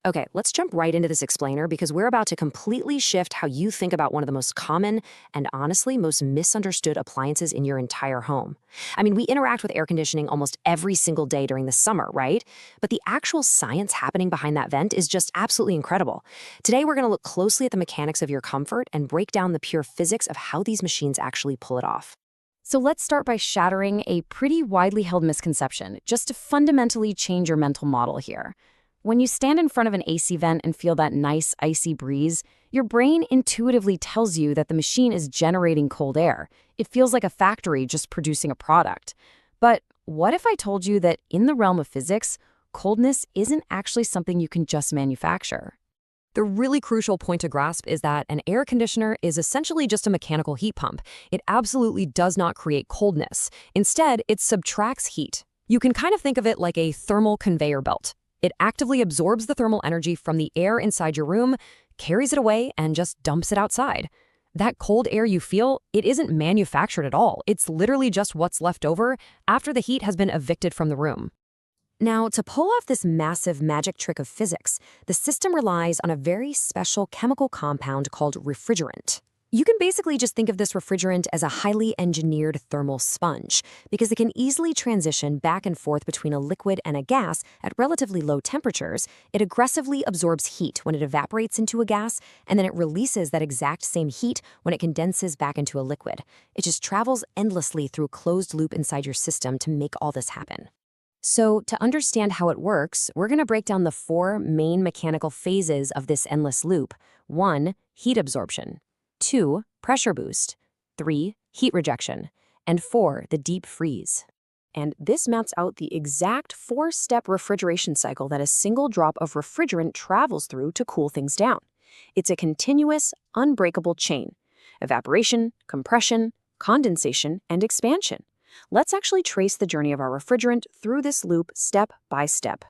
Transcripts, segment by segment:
Okay, let's jump right into this explainer because we're about to completely shift how you think about one of the most common and honestly most misunderstood appliances in your entire home. I mean, we interact with air conditioning almost every single day during the summer, right? But the actual science happening behind that vent is just absolutely incredible. Today, we're going to look closely at the mechanics of your comfort and break down the pure physics of how these machines actually pull it off. So let's start by shattering a pretty widely held misconception, just to fundamentally change your mental model here. When you stand in front of an AC vent and feel that nice, icy breeze, your brain intuitively tells you that the machine is generating cold air. It feels like a factory just producing a product. But what if I told you that in the realm of physics, coldness isn't actually something you can just manufacture? The really crucial point to grasp is that an air conditioner is essentially just a mechanical heat pump. It absolutely does not create coldness. Instead, it subtracts heat. You can kind of think of it like a thermal conveyor belt. It actively absorbs the thermal energy from the air inside your room, carries it away, and just dumps it outside. That cold air you feel, it isn't manufactured at all. It's literally just what's left over after the heat has been evicted from the room. Now, to pull off this massive magic trick of physics, the system relies on a very special chemical compound called refrigerant. You can basically just think of this refrigerant as a highly engineered thermal sponge because it can easily transition back and forth between a liquid and a gas at relatively low temperatures. It aggressively absorbs heat when it evaporates into a gas, and then it releases that exact same heat when it condenses back into a liquid. It just travels endlessly through a closed loop inside your system to make all this happen. So, to understand how it works, we're going to break down the four main mechanical phases of this endless loop. 1. Heat absorption. 2. Pressure boost. 3. Heat rejection. And 4. The deep freeze. And this maps out the exact four-step refrigeration cycle that a single drop of refrigerant travels through to cool things down. It's a continuous, unbreakable chain: evaporation, compression, condensation, and expansion. Let's actually trace the journey of our refrigerant through this loop step by step.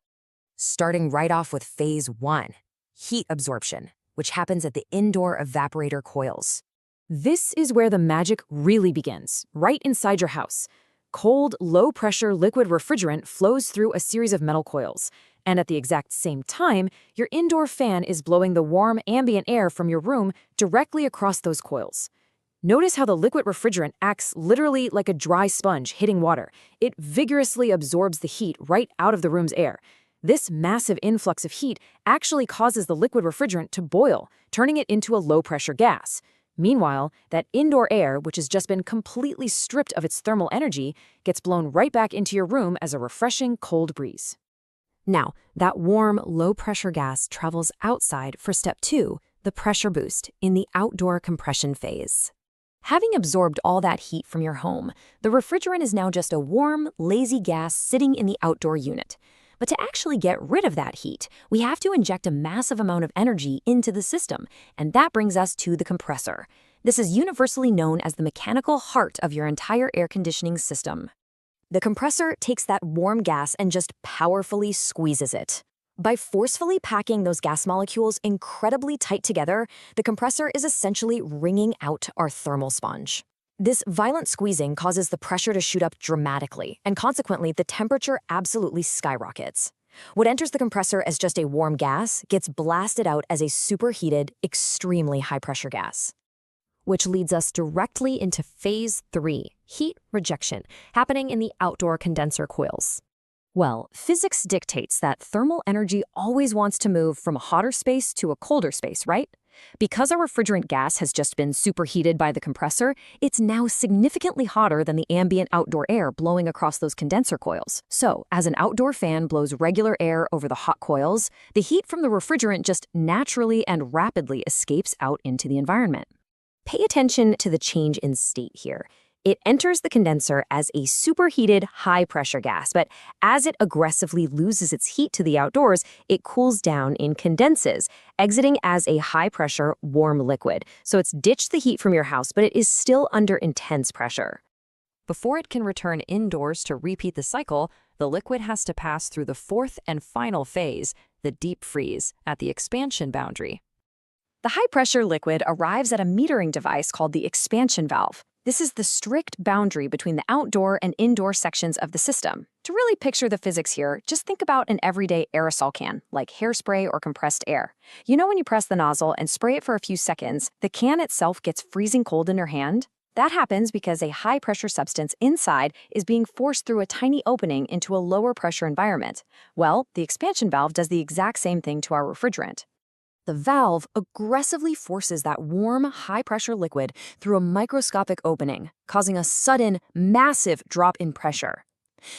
Starting right off with phase 1, heat absorption, which happens at the indoor evaporator coils. This is where the magic really begins, right inside your house. Cold, low-pressure liquid refrigerant flows through a series of metal coils, and at the exact same time, your indoor fan is blowing the warm ambient air from your room directly across those coils. Notice how the liquid refrigerant acts literally like a dry sponge hitting water. It vigorously absorbs the heat right out of the room's air. This massive influx of heat actually causes the liquid refrigerant to boil, turning it into a low-pressure gas. Meanwhile, that indoor air, which has just been completely stripped of its thermal energy, gets blown right back into your room as a refreshing cold breeze. Now, that warm, low-pressure gas travels outside for step 2, the pressure boost, in the outdoor compression phase. Having absorbed all that heat from your home, the refrigerant is now just a warm, lazy gas sitting in the outdoor unit. But to actually get rid of that heat, we have to inject a massive amount of energy into the system, and that brings us to the compressor. This is universally known as the mechanical heart of your entire air conditioning system. The compressor takes that warm gas and just powerfully squeezes it. By forcefully packing those gas molecules incredibly tight together, the compressor is essentially wringing out our thermal sponge. This violent squeezing causes the pressure to shoot up dramatically, and consequently, the temperature absolutely skyrockets. What enters the compressor as just a warm gas gets blasted out as a superheated, extremely high-pressure gas. Which leads us directly into phase 3, heat rejection, happening in the outdoor condenser coils. Well, physics dictates that thermal energy always wants to move from a hotter space to a colder space, right? Because our refrigerant gas has just been superheated by the compressor, it's now significantly hotter than the ambient outdoor air blowing across those condenser coils. So, as an outdoor fan blows regular air over the hot coils, the heat from the refrigerant just naturally and rapidly escapes out into the environment. Pay attention to the change in state here. It enters the condenser as a superheated, high-pressure gas, but as it aggressively loses its heat to the outdoors, it cools down and condenses, exiting as a high-pressure, warm liquid. So it's ditched the heat from your house, but it is still under intense pressure. Before it can return indoors to repeat the cycle, the liquid has to pass through the fourth and final phase, the deep freeze, at the expansion boundary. The high-pressure liquid arrives at a metering device called the expansion valve. This is the strict boundary between the outdoor and indoor sections of the system. To really picture the physics here, just think about an everyday aerosol can, like hairspray or compressed air. You know when you press the nozzle and spray it for a few seconds, the can itself gets freezing cold in your hand? That happens because a high-pressure substance inside is being forced through a tiny opening into a lower-pressure environment. Well, the expansion valve does the exact same thing to our refrigerant. The valve aggressively forces that warm, high-pressure liquid through a microscopic opening, causing a sudden, massive drop in pressure.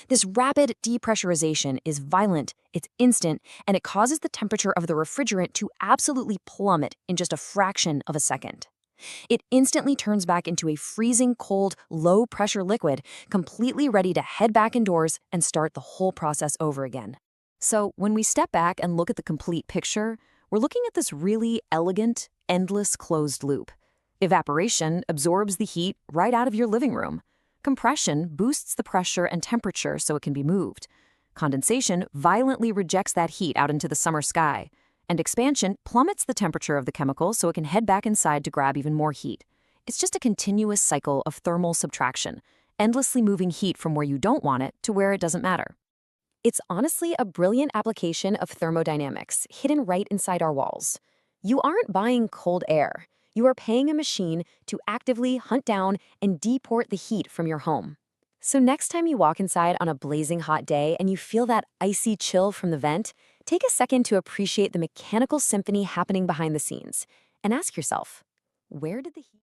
This rapid depressurization is violent, it's instant, and it causes the temperature of the refrigerant to absolutely plummet in just a fraction of a second. It instantly turns back into a freezing cold, low-pressure liquid, completely ready to head back indoors and start the whole process over again. So when we step back and look at the complete picture, we're looking at this really elegant, endless closed loop. Evaporation absorbs the heat right out of your living room. Compression boosts the pressure and temperature so it can be moved. Condensation violently rejects that heat out into the summer sky. And expansion plummets the temperature of the chemical so it can head back inside to grab even more heat. It's just a continuous cycle of thermal subtraction, endlessly moving heat from where you don't want it to where it doesn't matter. It's honestly a brilliant application of thermodynamics hidden right inside our walls. You aren't buying cold air. You are paying a machine to actively hunt down and deport the heat from your home. So next time you walk inside on a blazing hot day and you feel that icy chill from the vent, take a second to appreciate the mechanical symphony happening behind the scenes and ask yourself, where did the heat